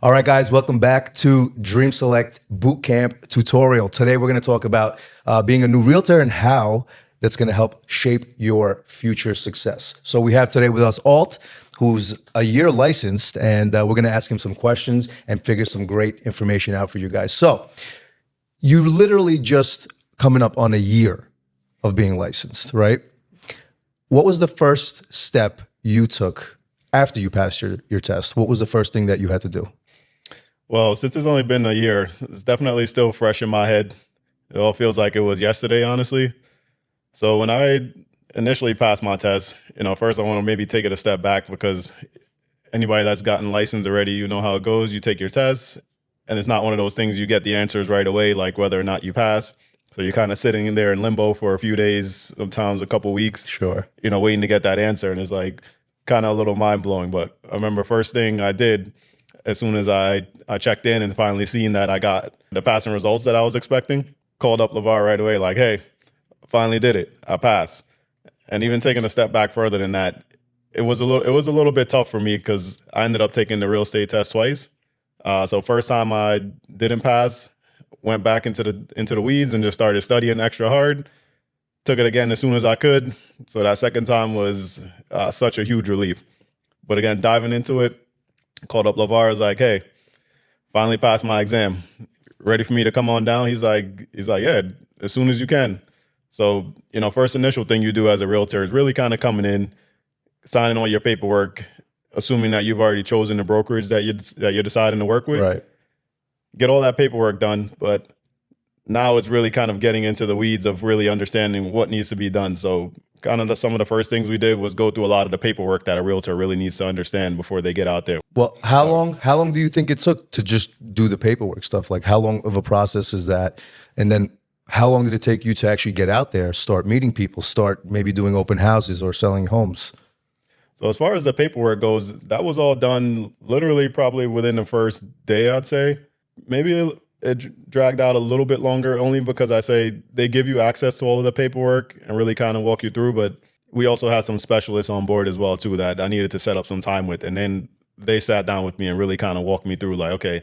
All right, guys, welcome back to Dream Select Bootcamp tutorial. Today, we're going to talk about being a new realtor and how that's going to help shape your future success. So we have today with us Alt, who's a year licensed, and we're going to ask him some questions and figure some great information out for you guys. So you literally just coming up on a year of being licensed, right? What was the first step you took after you passed your test? What was the first thing that you had to do? Well, since it's only been a year, it's definitely still fresh in my head. It all feels like it was yesterday, honestly. So when I initially passed my test, first I want to maybe take it a step back, because anybody that's gotten licensed already, you know how it goes. You take your test, and it's not one of those things you get the answers right away, like whether or not you pass. So you're kind of sitting in there in limbo for a few days, sometimes a couple weeks, Sure. Waiting to get that answer. And it's like kind of a little mind blowing. But I remember first thing I did, as soon as I checked in and finally seen that I got the passing results that I was expecting, called up LeVar right away, like, hey, finally did it. I passed. And even taking a step back further than that, it was a little bit tough for me, because I ended up taking the real estate test twice. So first time I didn't pass, went back into the weeds and just started studying extra hard. Took it again as soon as I could. So that second time was such a huge relief. But again, diving into it, called up LeVar, was like, hey, finally passed my exam. Ready for me to come on down? He's like, yeah, as soon as you can. So, first initial thing you do as a realtor is really kind of coming in, signing all your paperwork, assuming that you've already chosen the brokerage that you're deciding to work with. Right. Get all that paperwork done, but now it's really kind of getting into the weeds of really understanding what needs to be done. So kind of some of the first things we did was go through a lot of the paperwork that a realtor really needs to understand before they get out there. Well, how long do you think it took to just do the paperwork stuff? Like, how long of a process is that? And then how long did it take you to actually get out there, start meeting people, start maybe doing open houses or selling homes? So as far as the paperwork goes, that was all done literally probably within the first day, I'd say. Maybe it dragged out a little bit longer, only because I say they give you access to all of the paperwork and really kind of walk you through. But we also had some specialists on board as well, too, that I needed to set up some time with. And then they sat down with me and really kind of walked me through, like, okay,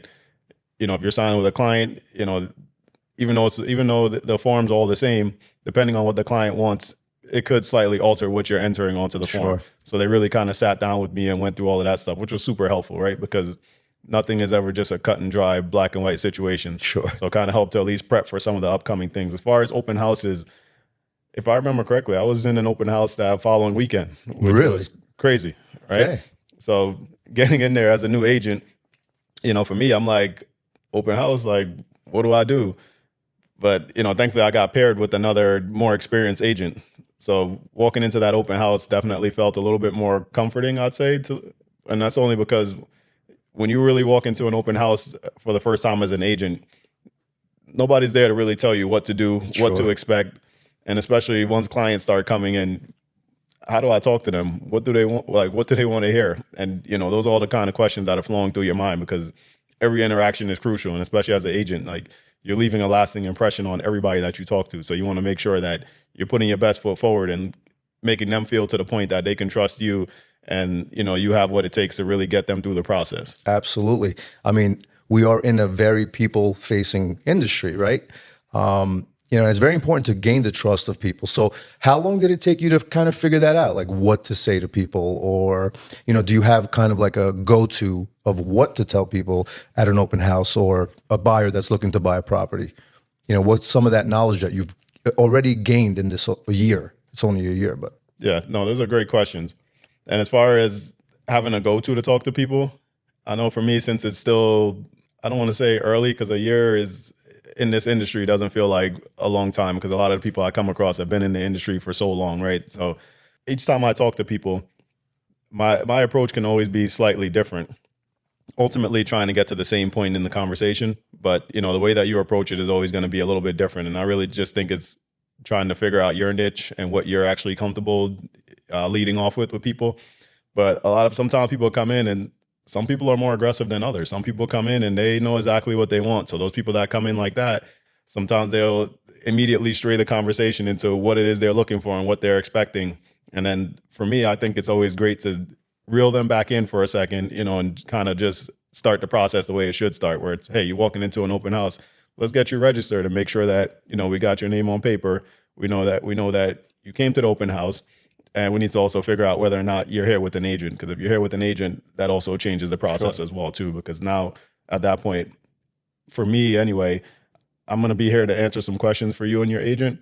if you're signing with a client, even though the form's all the same, depending on what the client wants, it could slightly alter what you're entering onto the form. So they really kind of sat down with me and went through all of that stuff, which was super helpful, right? Because nothing is ever just a cut and dry black and white situation. Sure. So it kind of helped to at least prep for some of the upcoming things. As far as open houses, if I remember correctly, I was in an open house that following weekend, which was crazy, right? Hey. So getting in there as a new agent, for me, I'm like, open house, like, what do I do? But, thankfully I got paired with another more experienced agent. So walking into that open house definitely felt a little bit more comforting, I'd say. And that's only because when you really walk into an open house for the first time as an agent, nobody's there to really tell you what to do, what to expect. And especially once clients start coming in, how do I talk to them? What do they want? Like, what do they want to hear? And, those are all the kind of questions that are flowing through your mind, because every interaction is crucial. And especially as an agent, like, you're leaving a lasting impression on everybody that you talk to. So you want to make sure that you're putting your best foot forward and making them feel to the point that they can trust you, and you have what it takes to really get them through the process. Absolutely. I mean, we are in a very people-facing industry, right? It's very important to gain the trust of people. So how long did it take you to kind of figure that out? Like, what to say to people? Or, do you have kind of like a go-to of what to tell people at an open house or a buyer that's looking to buy a property? What's some of that knowledge that you've already gained in this year? It's only a year, but. Yeah, no, those are great questions. And as far as having a go-to to talk to people, I know for me, since it's still, I don't want to say early, because a year is in this industry doesn't feel like a long time, because a lot of the people I come across have been in the industry for so long, right? So each time I talk to people, my approach can always be slightly different, ultimately trying to get to the same point in the conversation. But, the way that you approach it is always going to be a little bit different. And I really just think it's trying to figure out your niche and what you're actually comfortable leading off with people. But sometimes people come in, and some people are more aggressive than others. Some people come in and they know exactly what they want. So those people that come in like that, sometimes they'll immediately stray the conversation into what it is they're looking for and what they're expecting. And then for me, I think it's always great to reel them back in for a second, and kind of just start the process the way it should start, where it's, hey, you're walking into an open house. Let's get you registered and make sure that, we got your name on paper. We know that you came to the open house, and we need to also figure out whether or not you're here with an agent. Because if you're here with an agent, that also changes the process as well too. Because now at that point, for me anyway, I'm going to be here to answer some questions for you and your agent,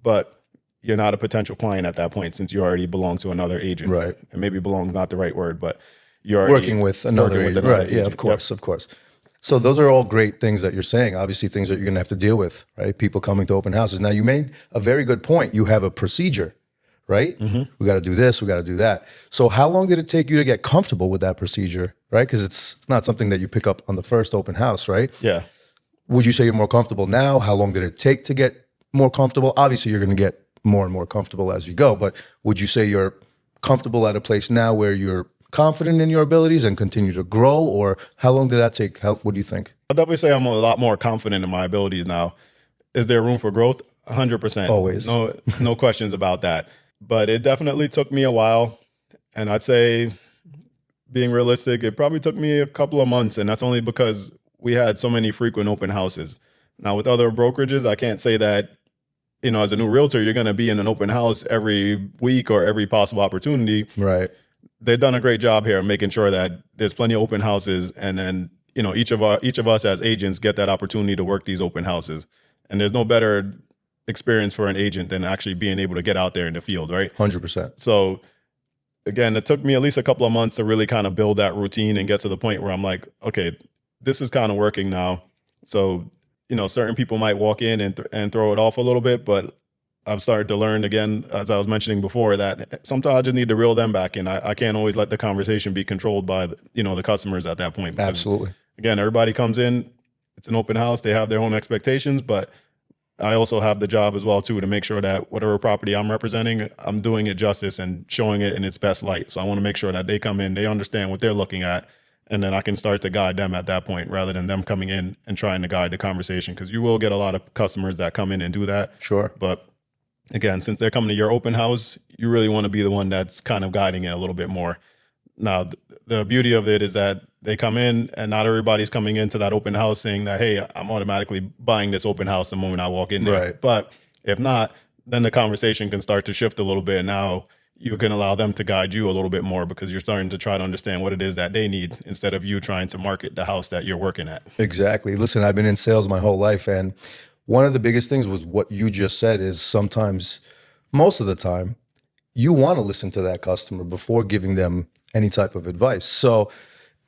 but you're not a potential client at that point since you already belong to another agent. Right. And maybe belong is not the right word, but you're Working with another agent. Right. Yeah, agent. of course, of course. So those are all great things that you're saying, obviously things that you're going to have to deal with, right? People coming to open houses. Now, you made a very good point. You have a procedure, right? We got to do this, we got to do that. So how long did it take you to get comfortable with that procedure, right? Because it's not something that you pick up on the first open house, right? Yeah. Would you say you're more comfortable now? How long did it take to get more comfortable? Obviously, you're going to get more and more comfortable as you go, but would you say you're comfortable at a place now where you're confident in your abilities and continue to grow? Or how long did that take? What do you think? I'll definitely say I'm a lot more confident in my abilities now. Is there room for growth? 100%. Always. No questions about that. But it definitely took me a while. And I'd say, being realistic, it probably took me a couple of months. And that's only because we had so many frequent open houses. Now, with other brokerages, I can't say that, as a new realtor, you're going to be in an open house every week or every possible opportunity. Right. They've done a great job here of making sure that there's plenty of open houses. And then, each of us as agents get that opportunity to work these open houses. And there's no better experience for an agent than actually being able to get out there in the field, right? 100%. So again, it took me at least a couple of months to really kind of build that routine and get to the point where I'm like, okay, this is kind of working now. So, certain people might walk in and throw it off a little bit, but I've started to learn again, as I was mentioning before, that sometimes I just need to reel them back in. I can't always let the conversation be controlled by, the customers at that point. Because, absolutely. Again, everybody comes in, it's an open house, they have their own expectations, but I also have the job as well too to make sure that whatever property I'm representing, I'm doing it justice and showing it in its best light. So I want to make sure that they come in, they understand what they're looking at, and then I can start to guide them at that point rather than them coming in and trying to guide the conversation, because you will get a lot of customers that come in and do that. Sure. But again, since they're coming to your open house, you really want to be the one that's kind of guiding it a little bit more. Now, the beauty of it is that they come in and not everybody's coming into that open house saying that, hey, I'm automatically buying this open house the moment I walk in there. Right. But if not, then the conversation can start to shift a little bit. Now you can allow them to guide you a little bit more because you're starting to try to understand what it is that they need instead of you trying to market the house that you're working at. Exactly. Listen, I've been in sales my whole life, and one of the biggest things was what you just said is sometimes, most of the time, you want to listen to that customer before giving them any type of advice. So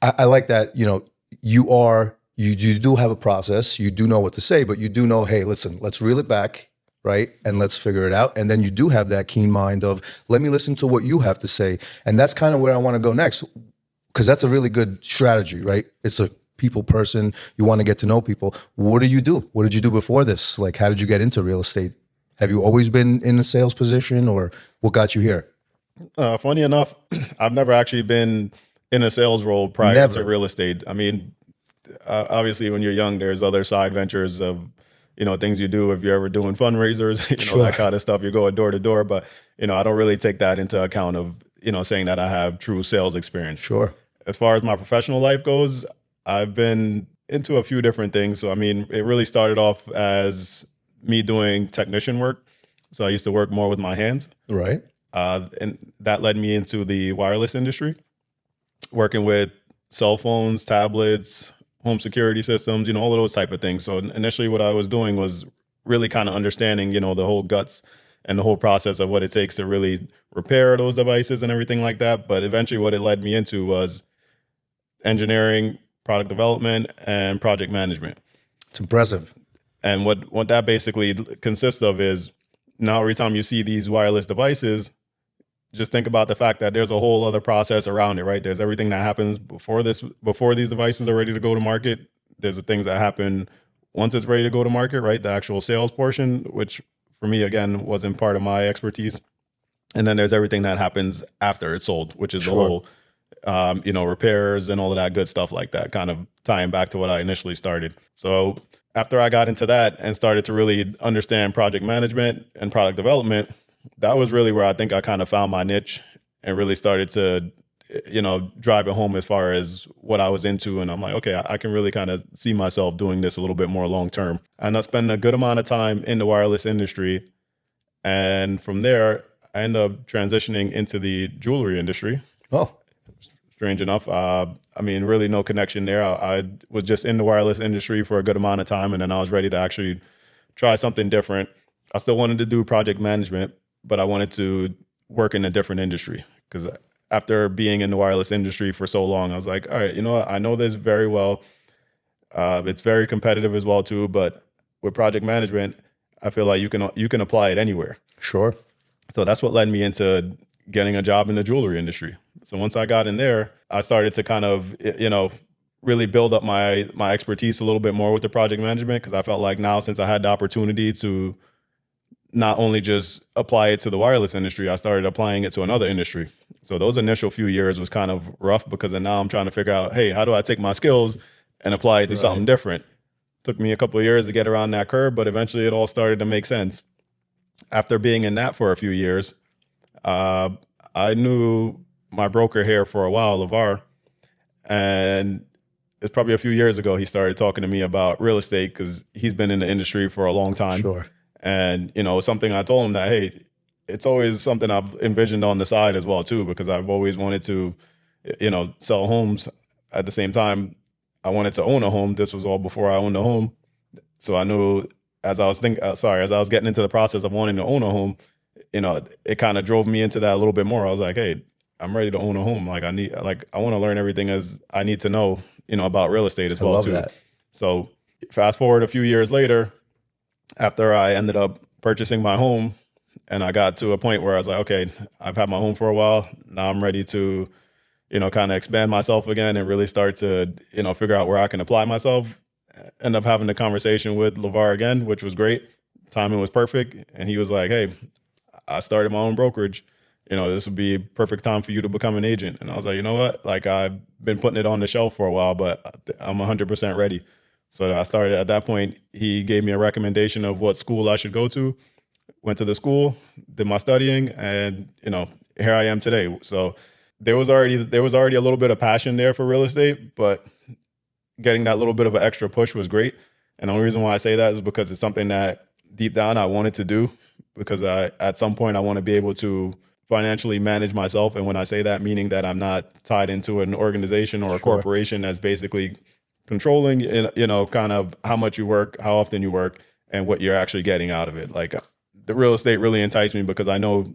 I like that, you do have a process, you do know what to say, but you do know, hey, listen, let's reel it back, right? And let's figure it out. And then you do have that keen mind of, let me listen to what you have to say. And that's kind of where I want to go next, because that's a really good strategy, right? It's a people person. You want to get to know people. What do you do? What did you do before this? Like, how did you get into real estate? Have you always been in a sales position, or what got you here? Funny enough, I've never actually been in a sales role prior to real estate. I mean, obviously when you're young, there's other side ventures of, things you do if you're ever doing fundraisers, Sure. that kind of stuff. You're going door to door, but, I don't really take that into account of, saying that I have true sales experience. Sure. As far as my professional life goes, I've been into a few different things. So, I mean, it really started off as me doing technician work. So I used to work more with my hands. Right. And that led me into the wireless industry, working with cell phones, tablets, home security systems, all of those type of things. So initially what I was doing was really kind of understanding, the whole guts and the whole process of what it takes to really repair those devices and everything like that. But eventually what it led me into was engineering, product development, and project management. It's impressive. And what that basically consists of is, now every time you see these wireless devices, just think about the fact that there's a whole other process around it, right? There's everything that happens before these devices are ready to go to market. There's the things that happen once it's ready to go to market, right? The actual sales portion, which for me, again, wasn't part of my expertise. And then there's everything that happens after it's sold, which is Sure. the whole, repairs and all of that good stuff like that, kind of tying back to what I initially started. So after I got into that and started to really understand project management and product development, that was really where I think I kind of found my niche and really started to, drive it home as far as what I was into. And I'm like, okay, I can really kind of see myself doing this a little bit more long term. And I spent a good amount of time in the wireless industry. And from there, I ended up transitioning into the jewelry industry. Oh, Strange enough. Really no connection there. I was just in the wireless industry for a good amount of time, and then I was ready to actually try something different. I still wanted to do project management, but I wanted to work in a different industry because after being in the wireless industry for so long, I was like, all right, you know what? I know this very well. It's very competitive as well too, but with project management, I feel like you can apply it anywhere. sure. So that's what led me into getting a job in the jewelry industry. So once I got in there, I started to kind of, really build up my expertise a little bit more with the project management, because I felt like now, since I had the opportunity to not only just apply it to the wireless industry, I started applying it to another industry. So those initial few years was kind of rough, because then now I'm trying to figure out, hey, how do I take my skills and apply it to something different? Took me a couple of years to get around that curve, but eventually it all started to make sense. After being in that for a few years, I knew my broker here for a while, LeVar, and it's probably a few years ago he started talking to me about real estate, because he's been in the industry for a long time. Sure. And, something I told him that, hey, it's always something I've envisioned on the side as well too, because I've always wanted to, sell homes. At the same time, I wanted to own a home. This was all before I owned a home. So I knew, as I was getting into the process of wanting to own a home, it kind of drove me into that a little bit more. I was like, hey, I'm ready to own a home. Like I want to learn everything as I need to know, about real estate as well love too. that. So fast forward a few years later, after I ended up purchasing my home, and I got to a point where I was like, okay, I've had my home for a while. Now I'm ready to, kind of expand myself again and really start to, figure out where I can apply myself. End up having a conversation with LeVar again, which was great. Timing was perfect. And he was like, hey, I started my own brokerage. This would be a perfect time for you to become an agent. And I was like, you know what? Like, I've been putting it on the shelf for a while, but I'm 100% ready. So I started at that point. He gave me a recommendation of what school I should go to. Went to the school, did my studying, and here I am today. So there was already a little bit of passion there for real estate, but getting that little bit of an extra push was great. And the only reason why I say that is because it's something that deep down I wanted to do, because at some point I want to be able to financially manage myself. And when I say that, meaning that I'm not tied into an organization or a corporation that's basically controlling, kind of how much you work, how often you work, and what you're actually getting out of it. Like, the real estate really enticed me because I know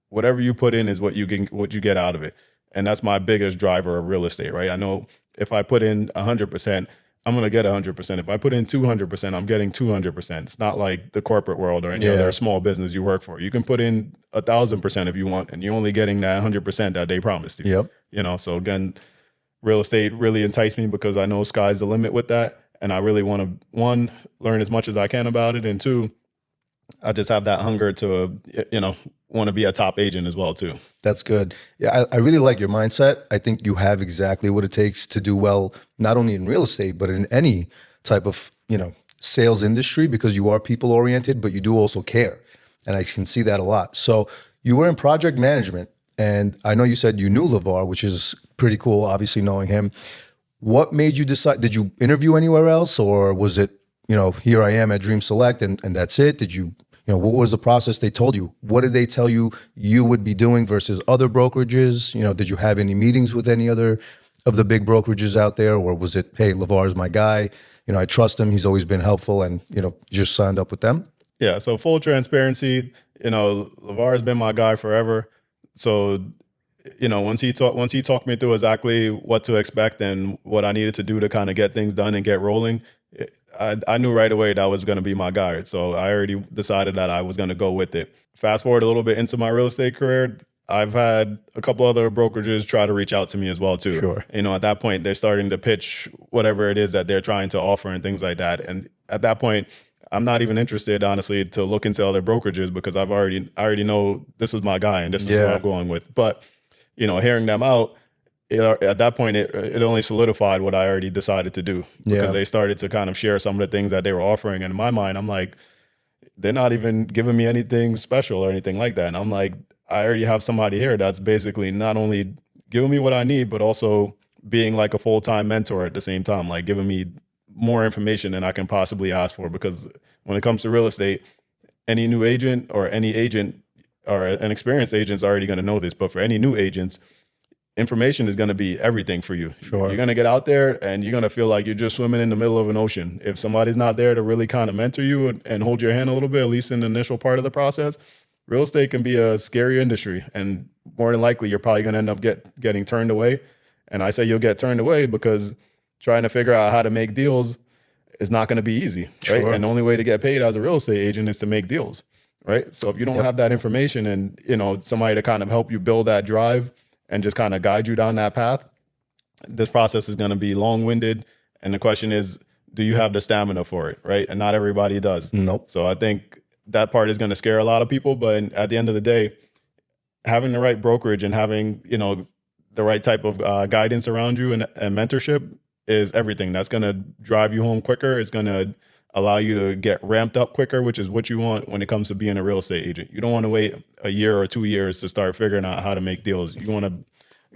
whatever you put in is what you get out of it. And that's my biggest driver of real estate, right? I know if I put in 100%, I'm going to get 100%. If I put in 200%, I'm getting 200%. It's not like the corporate world or any other small business you work for. You can put in 1,000% if you want, and you're only getting that 100% that they promised you. Yep. So again, real estate really enticed me because I know sky's the limit with that. And I really want to, one, learn as much as I can about it. And two, I just have that hunger to, want to be a top agent as well too. That's good. Yeah, I really like your mindset. I think you have exactly what it takes to do well, not only in real estate, but in any type of, sales industry, because you are people oriented, but you do also care. And I can see that a lot. So you were in project management, and I know you said you knew LeVar, which is pretty cool, obviously knowing him. What made you decide? Did you interview anywhere else, or was it, here I am at Dream Select and that's it? Did you, what was the process they told you? What did they tell you you would be doing versus other brokerages? Did you have any meetings with any other of the big brokerages out there? Or was it, hey, LeVar is my guy. I trust him. He's always been helpful, and, just signed up with them? Yeah. So full transparency, LeVar has been my guy forever. So, once he talked me through exactly what to expect and what I needed to do to kind of get things done and get rolling, I knew right away that was going to be my guy. So I already decided that I was going to go with it. Fast forward a little bit into my real estate career, I've had a couple other brokerages try to reach out to me as well too. Sure. At that point, they're starting to pitch whatever it is that they're trying to offer and things like that. And at that point, I'm not even interested, honestly, to look into other brokerages, because I already know this is my guy and this is what I'm going with. But, hearing them out, at that point, it only solidified what I already decided to do, because they started to kind of share some of the things that they were offering. And in my mind, I'm like, they're not even giving me anything special or anything like that. And I'm like, I already have somebody here that's basically not only giving me what I need, but also being like a full-time mentor at the same time, like giving me more information than I can possibly ask for. Because when it comes to real estate, any new agent or any agent or an experienced agent is already going to know this. But for any new agents, information is going to be everything for you. Sure. You're going to get out there and you're going to feel like you're just swimming in the middle of an ocean. If somebody's not there to really kind of mentor you and hold your hand a little bit, at least in the initial part of the process, real estate can be a scary industry. And more than likely, you're probably going to end up getting turned away. And I say you'll get turned away because trying to figure out how to make deals is not going to be easy, right? Sure. And the only way to get paid as a real estate agent is to make deals, right? So if you don't have that information and, somebody to kind of help you build that drive and just kind of guide you down that path, this process is going to be long-winded. And the question is, do you have the stamina for it, right? And not everybody does. Nope. So I think that part is going to scare a lot of people. But at the end of the day, having the right brokerage and having, the right type of guidance around you and mentorship is everything. That's going to drive you home quicker. It's going to allow you to get ramped up quicker, which is what you want when it comes to being a real estate agent. You don't want to wait a year or 2 years to start figuring out how to make deals. You want to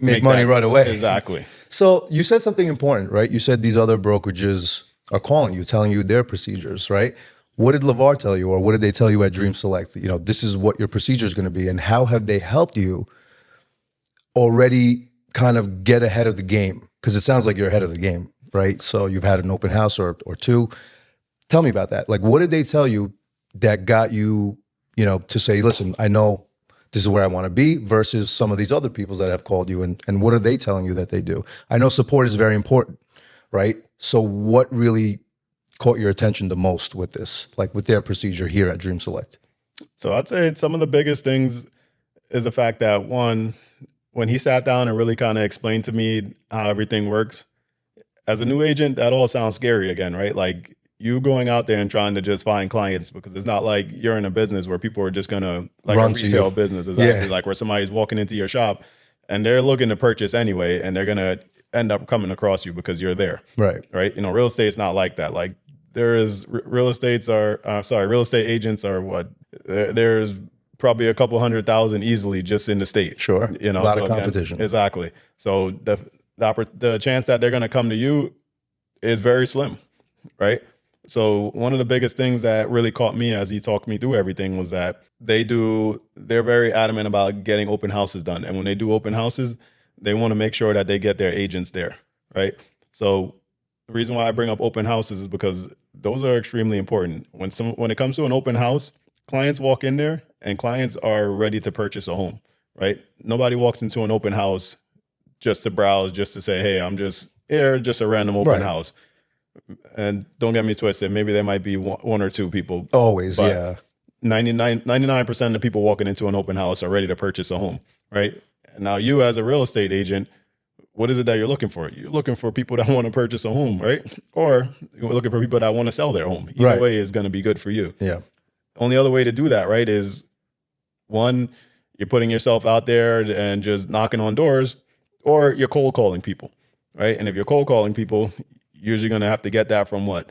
Make money right away. Exactly. So you said something important, right? You said these other brokerages are calling you, telling you their procedures, right? What did LeVar tell you, or what did they tell you at Dream Select? This is what your procedure is going to be, and how have they helped you already kind of get ahead of the game? Because it sounds like you're ahead of the game, right? So you've had an open house or two. Tell me about that. Like, what did they tell you that got you, to say, listen, I know this is where I want to be, versus some of these other people that have called you, and what are they telling you that they do? I know support is very important, right? So what really caught your attention the most with this, like with their procedure here at Dream Select? So I'd say some of the biggest things is the fact that, one, when he sat down and really kind of explained to me how everything works, as a new agent, that all sounds scary again, right? Like you going out there and trying to just find clients, because it's not like you're in a business where people are just going to, like run a retail business, exactly, Yeah. like where somebody's walking into your shop and they're looking to purchase anyway, and they're going to end up coming across you because you're there. Right. Right. Real estate's not like that. Like there is real estate agents are what? There's probably a couple 100,000 easily just in the state. Sure. A lot of competition. Exactly. So the chance that they're going to come to you is very slim, right? So one of the biggest things that really caught me as he talked me through everything was that they're very adamant about getting open houses done. And when they do open houses, they want to make sure that they get their agents there, right? So the reason why I bring up open houses is because those are extremely important. When it comes to an open house, clients walk in there and clients are ready to purchase a home, right? Nobody walks into an open house just to browse, just to say, hey, I'm just here, just a random open house. And don't get me twisted, maybe there might be one or two people. Always, yeah. 99% of the people walking into an open house are ready to purchase a home, right? Now you as a real estate agent, what is it that you're looking for? You're looking for people that want to purchase a home, right? Or you're looking for people that want to sell their home. Either way is going to be good for you. Yeah. Only other way to do that, right, is one, you're putting yourself out there and just knocking on doors, or you're cold calling people, right? And if you're cold calling people, you're usually going to have to get that from what?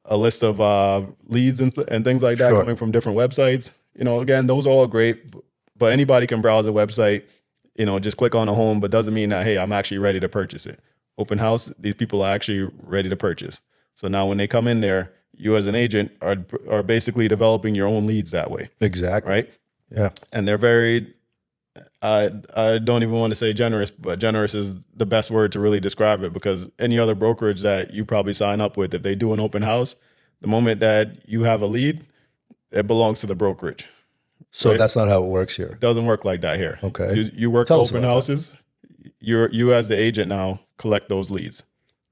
A list of leads and things like that coming from different websites. Again, those are all great, but anybody can browse a website, just click on a home, but doesn't mean that, hey, I'm actually ready to purchase it. Open house, these people are actually ready to purchase. So now when they come in there, you as an agent are basically developing your own leads that way. Exactly. Right? Yeah. And they're very, I don't even want to say generous, but generous is the best word to really describe it, because any other brokerage that you probably sign up with, if they do an open house, the moment that you have a lead, it belongs to the brokerage. So that's not how it works here. It doesn't work like that here. Okay. You work open houses. You as the agent now collect those leads,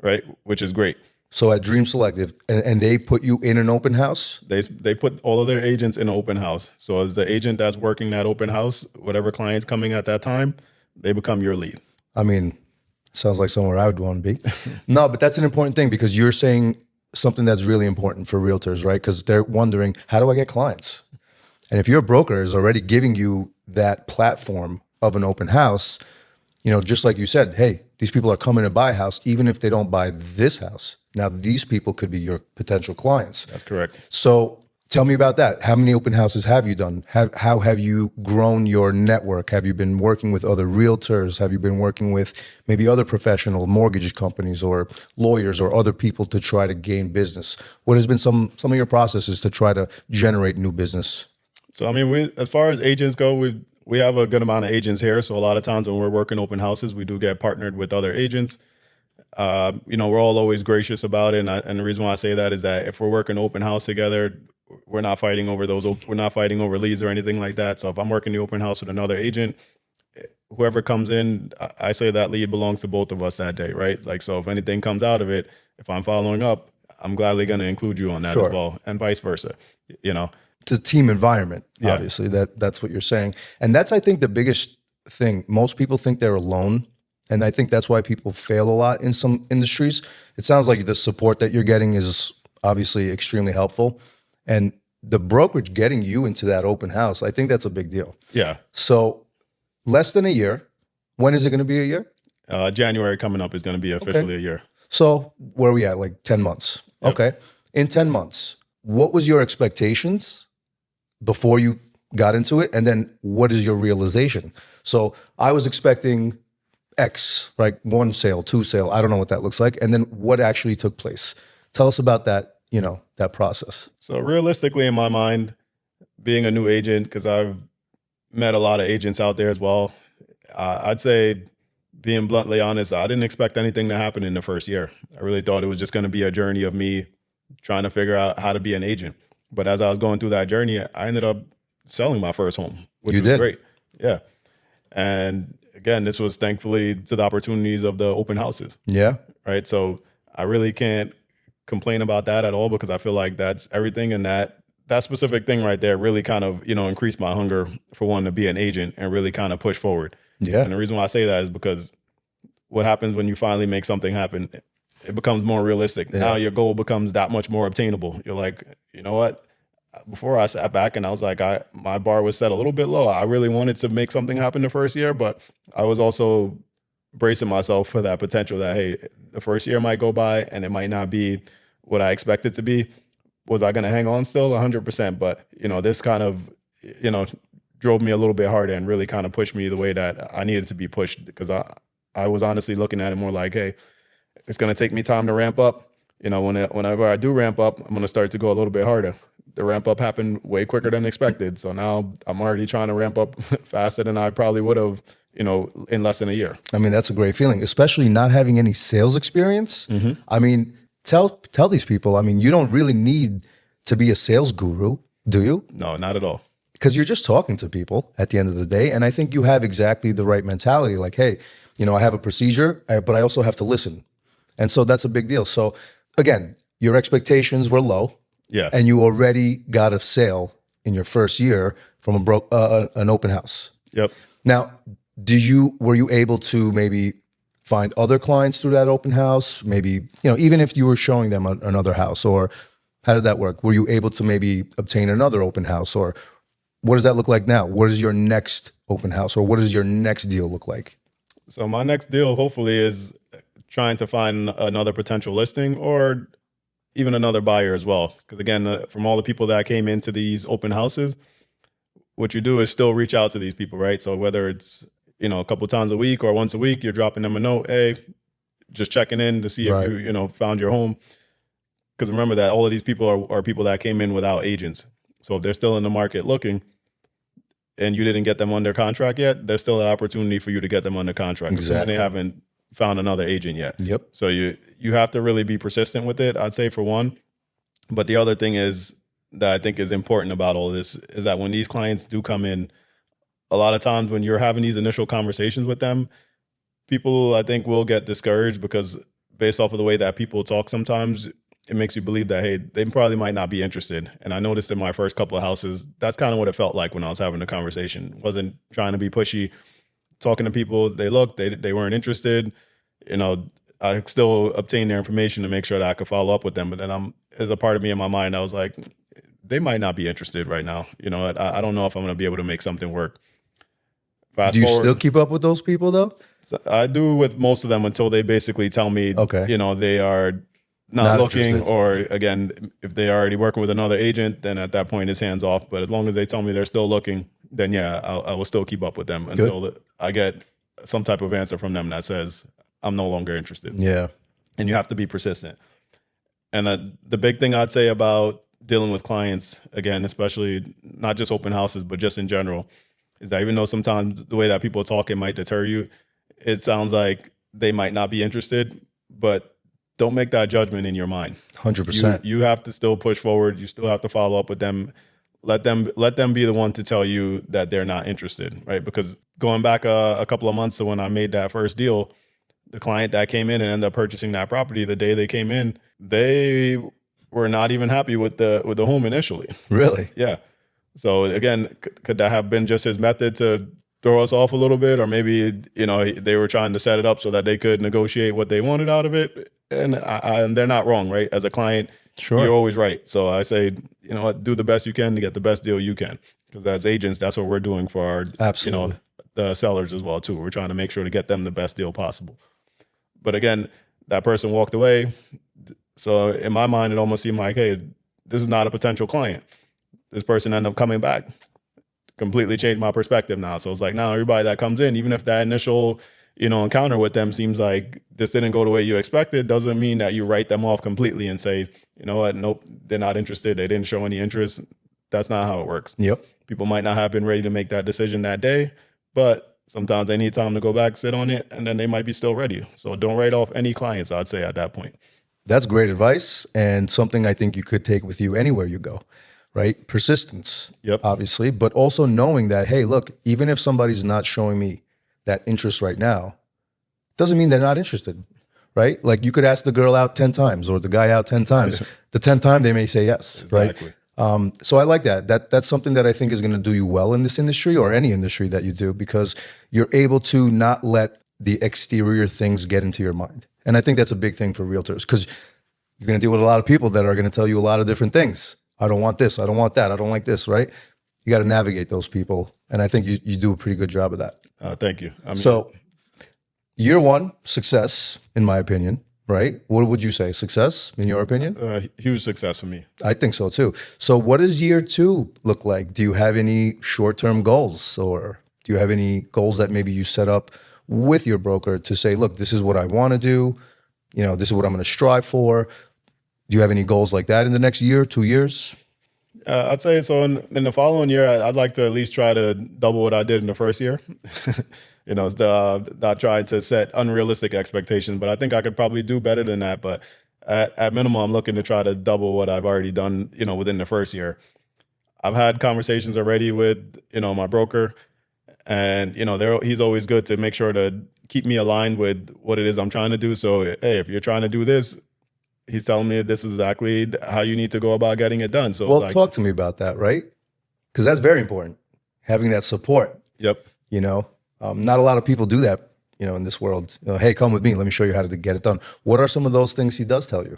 right? Which is great. So at Dream Select, and they put you in an open house? They put all of their agents in an open house. So as the agent that's working that open house, whatever client's coming at that time, they become your lead. I mean, sounds like somewhere I would want to be. No, but that's an important thing, because you're saying something that's really important for realtors, right? Because they're wondering, how do I get clients? And if your broker is already giving you that platform of an open house, just like you said, hey, these people are coming to buy a house, even if they don't buy this house. Now, these people could be your potential clients. That's correct. So Tell me about that. How many open houses have you done? How have you grown your network? Have you been working with other realtors? Have you been working with maybe other professional mortgage companies or lawyers or other people to try to gain business? What has been some of your processes to try to generate new business? So I mean, as far as agents go, we have a good amount of agents here. So a lot of times when we're working open houses, we do get partnered with other agents. We're all always gracious about it, and the reason why I say that is that if we're working open house together, we're not fighting over leads or anything like that. So if I'm working the open house with another agent, whoever comes in, I say that lead belongs to both of us that day, right? Like, so if anything comes out of it, if I'm following up, I'm gladly going to include you on that as well, and vice versa. It's a team environment, obviously. That's what you're saying, and that's, I think, the biggest thing. Most people think they're alone. And I think that's why people fail a lot in some industries. It sounds like the support that you're getting is obviously extremely helpful. And the brokerage getting you into that open house, I think that's a big deal. Yeah. So less than a year. When is it going to be a year? January coming up is going to be officially a year. So where are we at? Like 10 months. Yep. Okay. In 10 months, what was your expectations before you got into it? And then what is your realization? So I was expecting X, right? 1 sale, 2 sale. I don't know what that looks like. And then what actually took place? Tell us about that, that process. So realistically, in my mind, being a new agent, because I've met a lot of agents out there as well, I'd say, being bluntly honest, I didn't expect anything to happen in the first year. I really thought it was just going to be a journey of me trying to figure out how to be an agent. But as I was going through that journey, I ended up selling my first home, which was great. Yeah. And again, this was thankfully to the opportunities of the open houses. Yeah. Right. So I really can't complain about that at all, because I feel like that's everything. And that specific thing right there really kind of, increased my hunger for wanting to be an agent and really kind of push forward. Yeah. And the reason why I say that is because what happens when you finally make something happen, it becomes more realistic. Yeah. Now your goal becomes that much more obtainable. You're like, you know what? Before I sat back and I was like, my bar was set a little bit low. I really wanted to make something happen the first year, but I was also bracing myself for that potential that, hey, the first year might go by and it might not be what I expect it to be. Was I going to hang on still? 100%. But, this kind of, drove me a little bit harder and really kind of pushed me the way that I needed to be pushed, because I was honestly looking at it more like, hey, it's going to take me time to ramp up. Whenever I do ramp up, I'm going to start to go a little bit harder. The ramp up happened way quicker than expected. So now I'm already trying to ramp up faster than I probably would have, in less than a year. I mean, that's a great feeling, especially not having any sales experience. Mm-hmm. I mean, tell these people, I mean, you don't really need to be a sales guru, do you? No, not at all. Because you're just talking to people at the end of the day. And I think you have exactly the right mentality. Like, hey, I have a procedure, but I also have to listen. And so that's a big deal. So again, your expectations were low. Yeah. And you already got a sale in your first year from an open house. Yep. Now, were you able to maybe find other clients through that open house? Maybe, even if you were showing them another house, or how did that work? Were you able to maybe obtain another open house, or what does that look like now? What is your next open house, or what does your next deal look like? So my next deal hopefully is trying to find another potential listing, or even another buyer as well. Because again, from all the people that came into these open houses, what you do is still reach out to these people, right? So whether it's, a couple times a week or once a week, you're dropping them a note, hey, just checking in to see if you, found your home. Because remember that all of these people are people that came in without agents. So if they're still in the market looking and you didn't get them under contract yet, there's still an opportunity for you to get them under contract. Exactly. They haven't found another agent yet. Yep. So you have to really be persistent with it, I'd say, for one. But the other thing is that I think is important about all this is that when these clients do come in, a lot of times when you're having these initial conversations with them, people, I think, will get discouraged, because based off of the way that people talk sometimes, it makes you believe that, hey, they probably might not be interested. And I noticed in my first couple of houses, that's kind of what it felt like when I was having the conversation. Wasn't trying to be pushy. Talking to people, they weren't interested. I still obtained their information to make sure that I could follow up with them. But then there's a part of me in my mind, I was like, they might not be interested right now. I don't know if I'm going to be able to make something work. Do you still keep up with those people though? So I do with most of them until they basically tell me, okay, they are not looking, interested. or again, if they're already working with another agent, then at that point it's hands off. But as long as they tell me they're still looking, then yeah, I will still keep up with them until I get some type of answer from them that says I'm no longer interested. Yeah. And you have to be persistent. And the big thing I'd say about dealing with clients, again, especially not just open houses, but just in general, is that even though sometimes the way that people talk, it might deter you, it sounds like they might not be interested, but don't make that judgment in your mind. 100%. You have to still push forward. You still have to follow up with them. Let them be the one to tell you that they're not interested, right? Because going back a couple of months to when I made that first deal, the client that came in and ended up purchasing that property, the day they came in, they were not even happy with the home initially. Really? Yeah. So again, could that have been just his method to throw us off a little bit, or maybe they were trying to set it up so that they could negotiate what they wanted out of it? And they're not wrong, right? As a client, Sure. You're always right. So I say, do the best you can to get the best deal you can, because as agents, that's what we're doing for our Absolutely. the sellers as well too. We're trying to make sure to get them the best deal possible. But again, that person walked away. So in my mind, it almost seemed like, hey, this is not a potential client. This person ended up coming back. Completely changed my perspective now. So it's like now everybody that comes in, even if that initial, encounter with them seems like this didn't go the way you expected, doesn't mean that you write them off completely and say, you know what, nope, they're not interested. They didn't show any interest. That's not how it works. Yep. People might not have been ready to make that decision that day, but sometimes they need time to go back, sit on it, and then they might be still ready. So don't write off any clients, I'd say, at that point. That's great advice, and something I think you could take with you anywhere you go, right? Persistence, Yep. obviously, but also knowing that, hey, look, even if somebody's not showing me that interest right now, doesn't mean they're not interested, right? Like you could ask the girl out 10 times or the guy out 10 times. The 10th time, they may say yes, Exactly. right? So I like that. That's something that I think is going to do you well in this industry or any industry that you do, because you're able to not let the exterior things get into your mind. And I think that's a big thing for realtors, because you're going to deal with a lot of people that are going to tell you a lot of different things. I don't want this. I don't want that. I don't like this, right? You got to navigate those people. And I think you do a pretty good job of that. Thank you. So year one, success, in my opinion, right? What would you say? Success, in your opinion? Huge success for me. I think so too. So what does year two look like? Do you have any short-term goals, or do you have any goals that maybe you set up with your broker to say, look, this is what I want to do. This is what I'm going to strive for. Do you have any goals like that in the next year, 2 years? I'd say so. In the following year, I'd like to at least try to double what I did in the first year. Not trying to set unrealistic expectations, but I think I could probably do better than that. But at minimum, I'm looking to try to double what I've already done, within the first year. I've had conversations already with, my broker, and, he's always good to make sure to keep me aligned with what it is I'm trying to do. So, hey, if you're trying to do this, he's telling me this is exactly how you need to go about getting it done. So, Well, talk to me about that, right? Because that's very important, having that support. Yep. Not a lot of people do that, in this world. Hey, come with me. Let me show you how to get it done. What are some of those things he does tell you,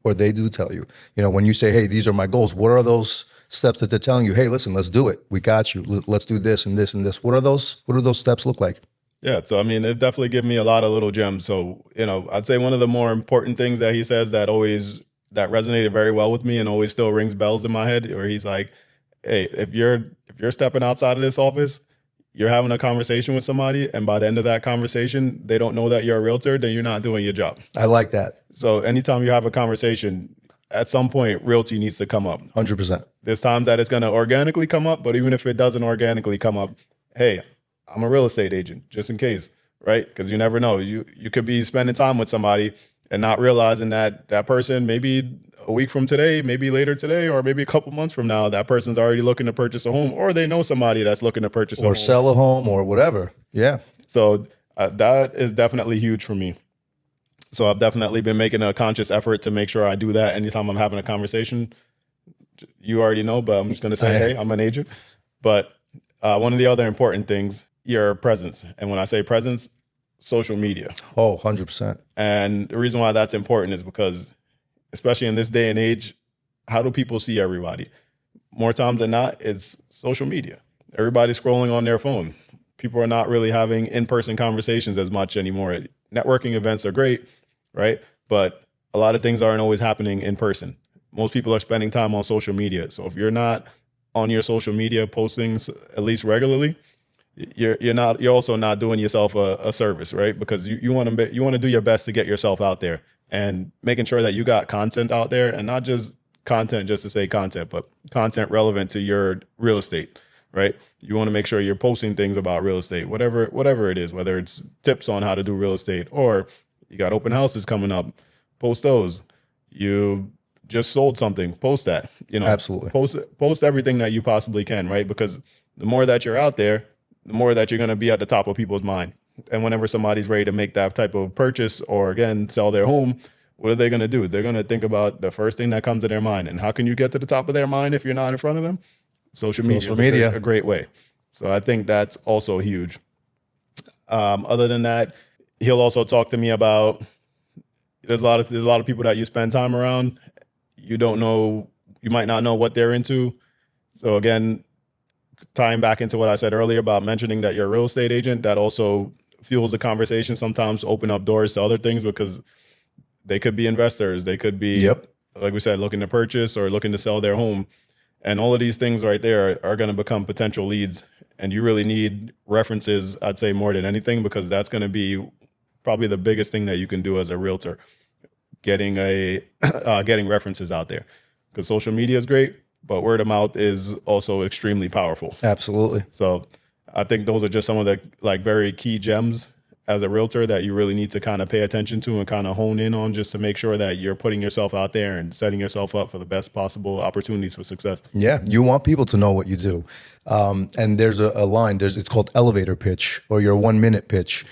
or they do tell you? When you say, hey, these are my goals, what are those steps that they're telling you? Hey, listen, let's do it. We got you. Let's do this and this and this. What do those steps look like? Yeah, so it definitely gives me a lot of little gems. So, I'd say one of the more important things that he says that resonated very well with me and always still rings bells in my head, where he's like, hey, if you're stepping outside of this office, you're having a conversation with somebody, and by the end of that conversation, they don't know that you're a realtor, then you're not doing your job. I like that. So anytime you have a conversation, at some point, realty needs to come up. 100%. There's times that it's going to organically come up, but even if it doesn't organically come up, hey, I'm a real estate agent, just in case, right? Because you never know. You could be spending time with somebody and not realizing that person, maybe a week from today, maybe later today, or maybe a couple months from now, that person's already looking to purchase a home, or they know somebody that's looking to purchase a home. Or sell a home or whatever. Yeah. So that is definitely huge for me. So I've definitely been making a conscious effort to make sure I do that anytime I'm having a conversation. You already know, but I'm just going to say, hey, I'm an agent. But one of the other important things, your presence. And when I say presence, social media. Oh, 100%. And the reason why that's important is because, especially in this day and age, how do people see everybody? More times than not, it's social media. Everybody's scrolling on their phone. People are not really having in-person conversations as much anymore. Networking events are great, right? But a lot of things aren't always happening in person. Most people are spending time on social media. So if you're not on your social media postings at least regularly, you're also not doing yourself a service, right? Because you want to do your best to get yourself out there and making sure that you got content out there, and not just content just to say content, but content relevant to your real estate, right? You want to make sure you're posting things about real estate, whatever it is, whether it's tips on how to do real estate, or you got open houses coming up, post those. You just sold something, post that. Absolutely. Post everything that you possibly can, right? Because the more that you're out there, the more that you're going to be at the top of people's mind. And whenever somebody's ready to make that type of purchase or, again, sell their home, what are they going to do? They're going to think about the first thing that comes to their mind. And how can you get to the top of their mind if you're not in front of them? Social media is a great way. So I think that's also huge. Other than that, he'll also talk to me about, there's a lot of people that you spend time around. You might not know what they're into. So again, tying back into what I said earlier about mentioning that you're a real estate agent, that also fuels the conversation, sometimes open up doors to other things, because they could be investors. They could be, like we said, looking to purchase or looking to sell their home. And all of these things right there are going to become potential leads. And you really need references, I'd say, more than anything, because that's going to be probably the biggest thing that you can do as a realtor, getting references out there. Because social media is great, but word of mouth is also extremely powerful. Absolutely. So I think those are just some of the very key gems as a realtor that you really need to kind of pay attention to and kind of hone in on, just to make sure that you're putting yourself out there and setting yourself up for the best possible opportunities for success. Yeah, you want people to know what you do. And there's a line, it's called elevator pitch, or your 1 minute pitch,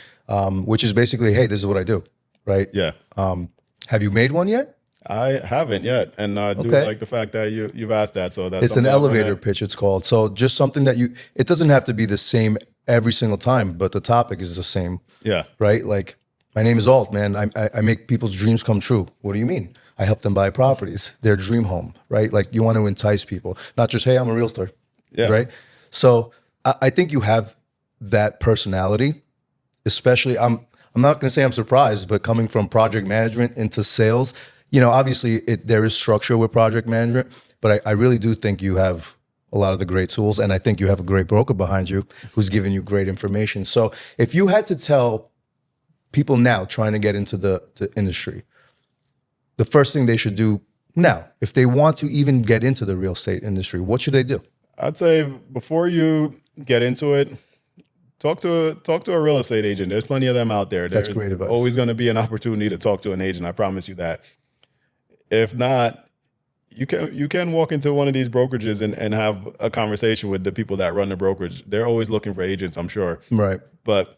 which is basically, hey, this is what I do, right? Yeah. Have you made one yet? I haven't yet, and I do like the fact that you've asked that. So that's, it's an elevator pitch, it's called. So just something that it doesn't have to be the same every single time, but the topic is the same. Yeah. Right? Like, my name is Alt, man. I make people's dreams come true. What do you mean? I help them buy properties, their dream home, right? Like, you want to entice people, not just, hey, I'm a realtor, right? So I think you have that personality, especially, I'm not going to say I'm surprised, but coming from project management into sales, obviously there is structure with project management, but I really do think you have a lot of the great tools, and I think you have a great broker behind you who's giving you great information. So if you had to tell people now trying to get into the industry, the first thing they should do now, if they want to even get into the real estate industry, what should they do? I'd say before you get into it, talk to a real estate agent. There's plenty of them out there. That's great advice. Always going to be an opportunity to talk to an agent. I promise you that. If not, you can walk into one of these brokerages and have a conversation with the people that run the brokerage. They're always looking for agents, I'm sure. Right. But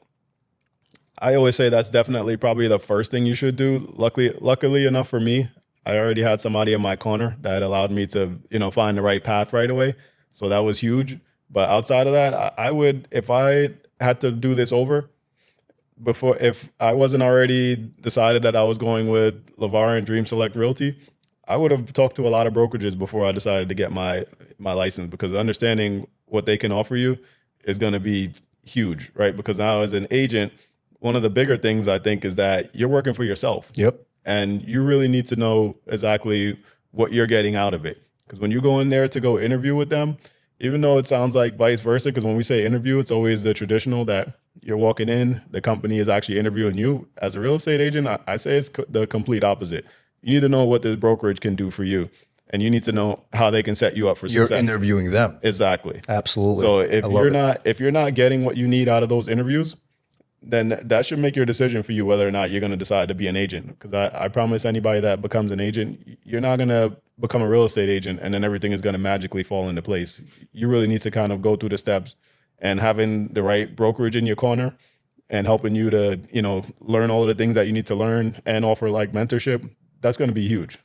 I always say that's definitely probably the first thing you should do. Luckily enough for me, I already had somebody in my corner that allowed me to, find the right path right away. So that was huge. But outside of that, I would, if I had to do this over, if I wasn't already decided that I was going with LeVar and Dream Select Realty, I would have talked to a lot of brokerages before I decided to get my license, because understanding what they can offer you is going to be huge, right? Because now as an agent, one of the bigger things I think is that you're working for yourself. Yep. And you really need to know exactly what you're getting out of it. Because when you go in there to go interview with them, even though it sounds like vice versa, because when we say interview, it's always the traditional that you're walking in, the company is actually interviewing you. As a real estate agent, I say it's the complete opposite. You need to know what this brokerage can do for you, and you need to know how they can set you up for success. You're interviewing them. Exactly. Absolutely. So if you're not getting what you need out of those interviews, then that should make your decision for you whether or not you're going to decide to be an agent. Because I promise anybody that becomes an agent, you're not going to become a real estate agent and then everything is going to magically fall into place. You really need to kind of go through the steps, and having the right brokerage in your corner and helping you to, learn all of the things that you need to learn and offer like mentorship, that's going to be huge.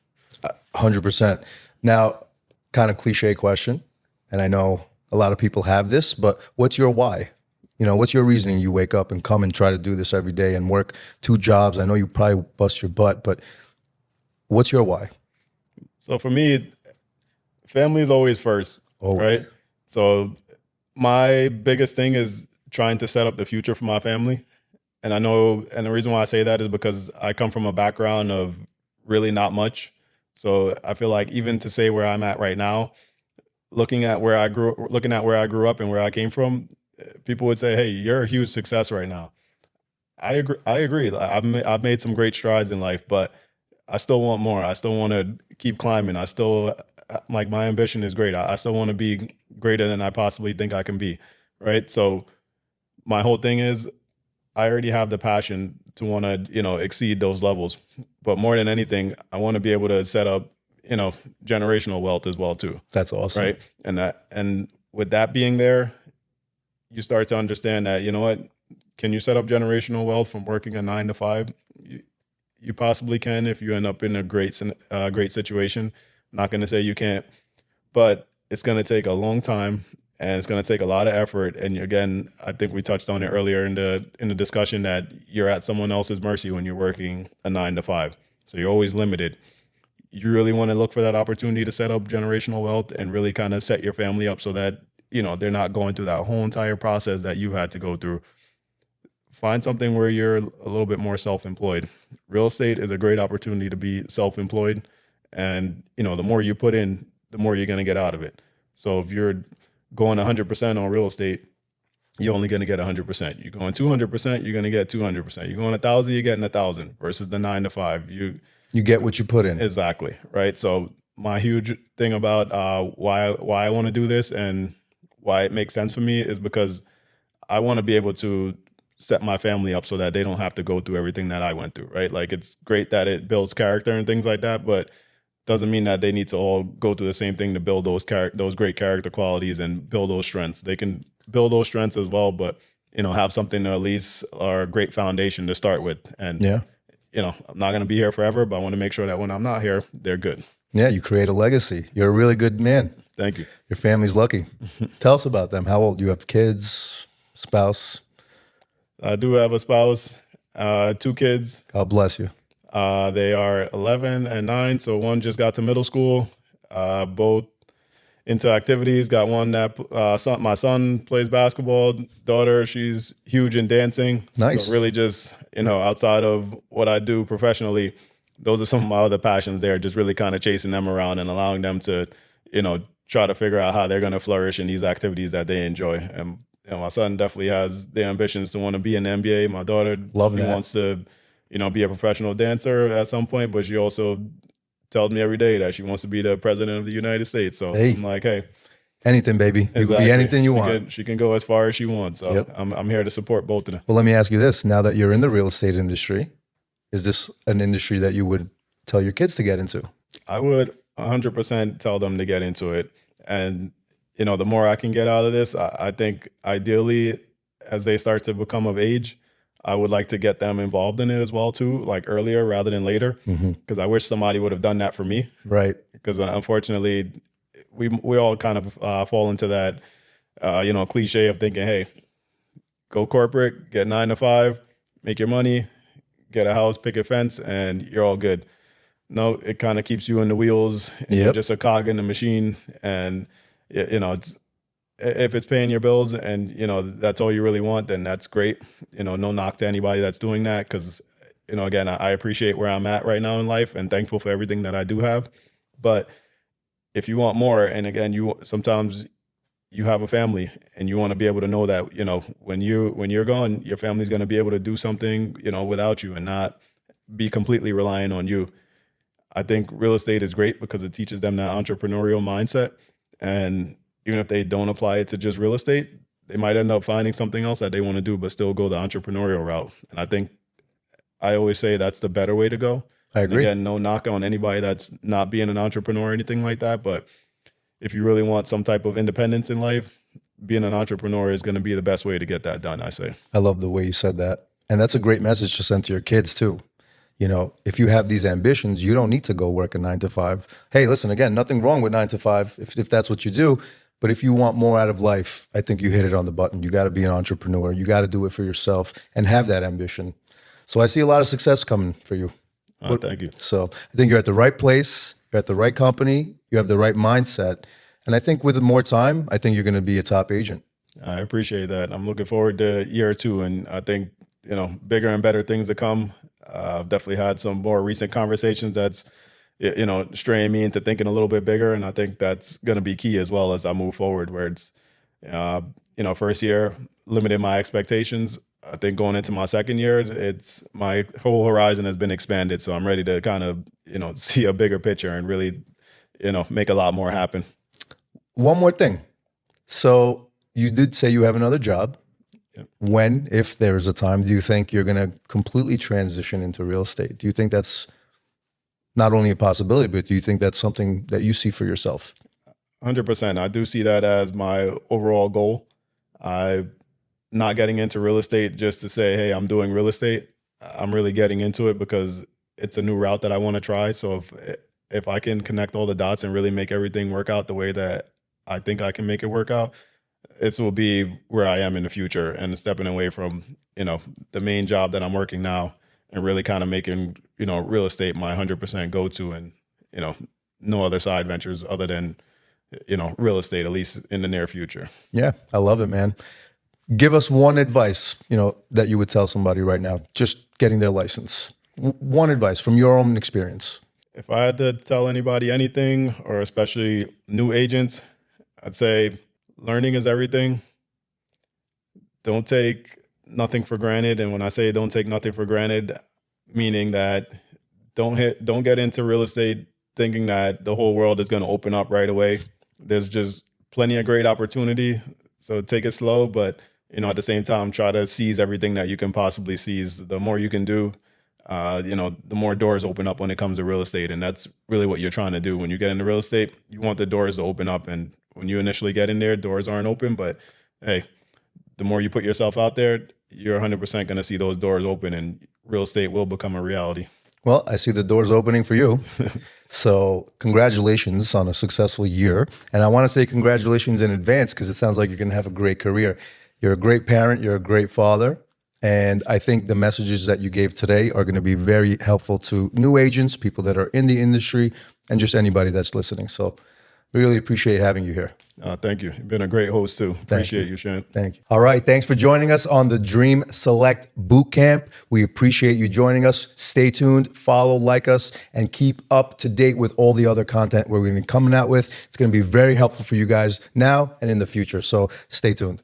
100%. Now, kind of cliche question, and I know a lot of people have this, but what's your why? What's your reasoning you wake up and come and try to do this every day and work 2 jobs? I know you probably bust your butt, but what's your why? So for me, family is always first, right? So my biggest thing is trying to set up the future for my family. And I know, and the reason why I say that is because I come from a background of really not much. So I feel like even to say where I'm at right now, looking at where I grew up and where I came from, people would say, "Hey, you're a huge success right now." I agree. I agree. Like, I've made some great strides in life, but I still want more. I still want to keep climbing. I still like my ambition is great. I still want to be greater than I possibly think I can be. Right. So my whole thing is I already have the passion to want to, exceed those levels. But more than anything, I want to be able to set up, generational wealth as well too. That's awesome. Right. And with that being there, you start to understand that, you know what, can you set up generational wealth from working a 9 to 5? You possibly can if you end up in a great situation. I'm not going to say you can't, but it's going to take a long time and it's going to take a lot of effort. And again, I think we touched on it earlier in the discussion that you're at someone else's mercy when you're working a 9 to 5. So you're always limited. You really want to look for that opportunity to set up generational wealth and really kind of set your family up so that, they're not going through that whole entire process that you had to go through. Find something where you're a little bit more self-employed. Real estate is a great opportunity to be self-employed. And, the more you put in, the more you're going to get out of it. So if you're going 100% on real estate, you're only going to get 100%. You're going 200%, you're going to get 200%. You're going 1,000, you're getting 1,000 versus the 9 to 5. You get what you put in. Exactly. Right. So my huge thing about why I want to do this and why it makes sense for me is because I want to be able to set my family up so that they don't have to go through everything that I went through, right? Like it's great that it builds character and things like that, but doesn't mean that they need to all go through the same thing to build those great character qualities and build those strengths. They can build those strengths as well, but have something to at least or a great foundation to start with. And yeah, I'm not going to be here forever, but I want to make sure that when I'm not here, they're good. Yeah, you create a legacy. You're a really good man. Thank you. Your family's lucky. Tell us about them. How old? You have kids, spouse? I do have a spouse, 2 kids. God bless you. They are 11 and 9. So one just got to middle school, both into activities. Got one that my son plays basketball. Daughter, she's huge in dancing. Nice. So really just, outside of what I do professionally, those are some of my other passions there, just really kind of chasing them around and allowing them to, try to figure out how they're going to flourish in these activities that they enjoy. And my son definitely has the ambitions to want to be in the NBA. My daughter wants to, be a professional dancer at some point, but she also tells me every day that she wants to be the president of the United States. So I'm like, hey, anything, baby. You can be anything you want. She can go as far as she wants. So yep. I'm here to support both of them. Well, let me ask you this. Now that you're in the real estate industry, is this an industry that you would tell your kids to get into? I would 100% tell them to get into it. And, the more I can get out of this, I think ideally as they start to become of age, I would like to get them involved in it as well too, like earlier rather than later, because I wish somebody would have done that for me. Right. Because unfortunately, we all kind of fall into that, cliche of thinking, hey, go corporate, get 9 to 5, make your money, get a house, pick a fence, and you're all good. No, it kind of keeps you in the wheels. And you're just a cog in the machine, and it's. If it's paying your bills and, that's all you really want, then that's great. No knock to anybody that's doing that because, again, I appreciate where I'm at right now in life and thankful for everything that I do have. But if you want more, and again, sometimes you have a family and you want to be able to know that, when you're gone, your family's going to be able to do something, without you and not be completely relying on you. I think real estate is great because it teaches them that entrepreneurial mindset. And even if they don't apply it to just real estate, they might end up finding something else that they want to do, but still go the entrepreneurial route. And I think I always say that's the better way to go. I agree. Again, no knock on anybody that's not being an entrepreneur or anything like that. But if you really want some type of independence in life, being an entrepreneur is going to be the best way to get that done, I say. I love the way you said that. And that's a great message to send to your kids too. If you have these ambitions, you don't need to go work a 9 to 5. Hey, listen, again, nothing wrong with 9 to 5 if that's what you do. But if you want more out of life, I think you hit it on the button. You got to be an entrepreneur. You got to do it for yourself and have that ambition. So I see a lot of success coming for you. Thank you. So I think you're at the right place. You're at the right company. You have the right mindset. And I think with more time, I think you're going to be a top agent. I appreciate that. I'm looking forward to year 2. And I think, bigger and better things to come. I've definitely had some more recent conversations that's, straying me into thinking a little bit bigger. And I think that's going to be key as well as I move forward, where it's, first year, limited my expectations. I think going into my second year, it's my whole horizon has been expanded. So I'm ready to kind of, see a bigger picture and really, make a lot more happen. One more thing. So you did say you have another job. Yep. When, if there's a time, do you think you're going to completely transition into real estate? Do you think that's not only a possibility, but do you think that's something that you see for yourself? 100%. I do see that as my overall goal. I'm not getting into real estate just to say, hey, I'm doing real estate. I'm really getting into it because it's a new route that I want to try. So if I can connect all the dots and really make everything work out the way that I think I can make it work out, this will be where I am in the future, and stepping away from, the main job that I'm working now, and really kind of making, real estate my 100% go-to, and, no other side ventures other than, real estate, at least in the near future. Yeah, I love it, man. Give us one advice, that you would tell somebody right now, just getting their license. One advice from your own experience. If I had to tell anybody anything, or especially new agents, I'd say learning is everything. Don't take nothing for granted. And when I say don't take nothing for granted, meaning that don't get into real estate thinking that the whole world is going to open up right away. There's just plenty of great opportunity. So take it slow, but at the same time, try to seize everything that you can possibly seize. The more you can do, the more doors open up when it comes to real estate. And that's really what you're trying to do. When you get into real estate, you want the doors to open up. And when you initially get in there, doors aren't open. But hey, the more you put yourself out there, you're 100% going to see those doors open, and real estate will become a reality. Well, I see the doors opening for you. So congratulations on a successful year. And I want to say congratulations in advance, because it sounds like you're going to have a great career. You're a great parent. You're a great father. And I think the messages that you gave today are going to be very helpful to new agents, people that are in the industry, and just anybody that's listening. So really appreciate having you here. Thank you. You've been a great host too. Appreciate you, Shan. Thank you. All right. Thanks for joining us on the Dream Select Bootcamp. We appreciate you joining us. Stay tuned, follow, like us, and keep up to date with all the other content we're going to be coming out with. It's going to be very helpful for you guys now and in the future. So stay tuned.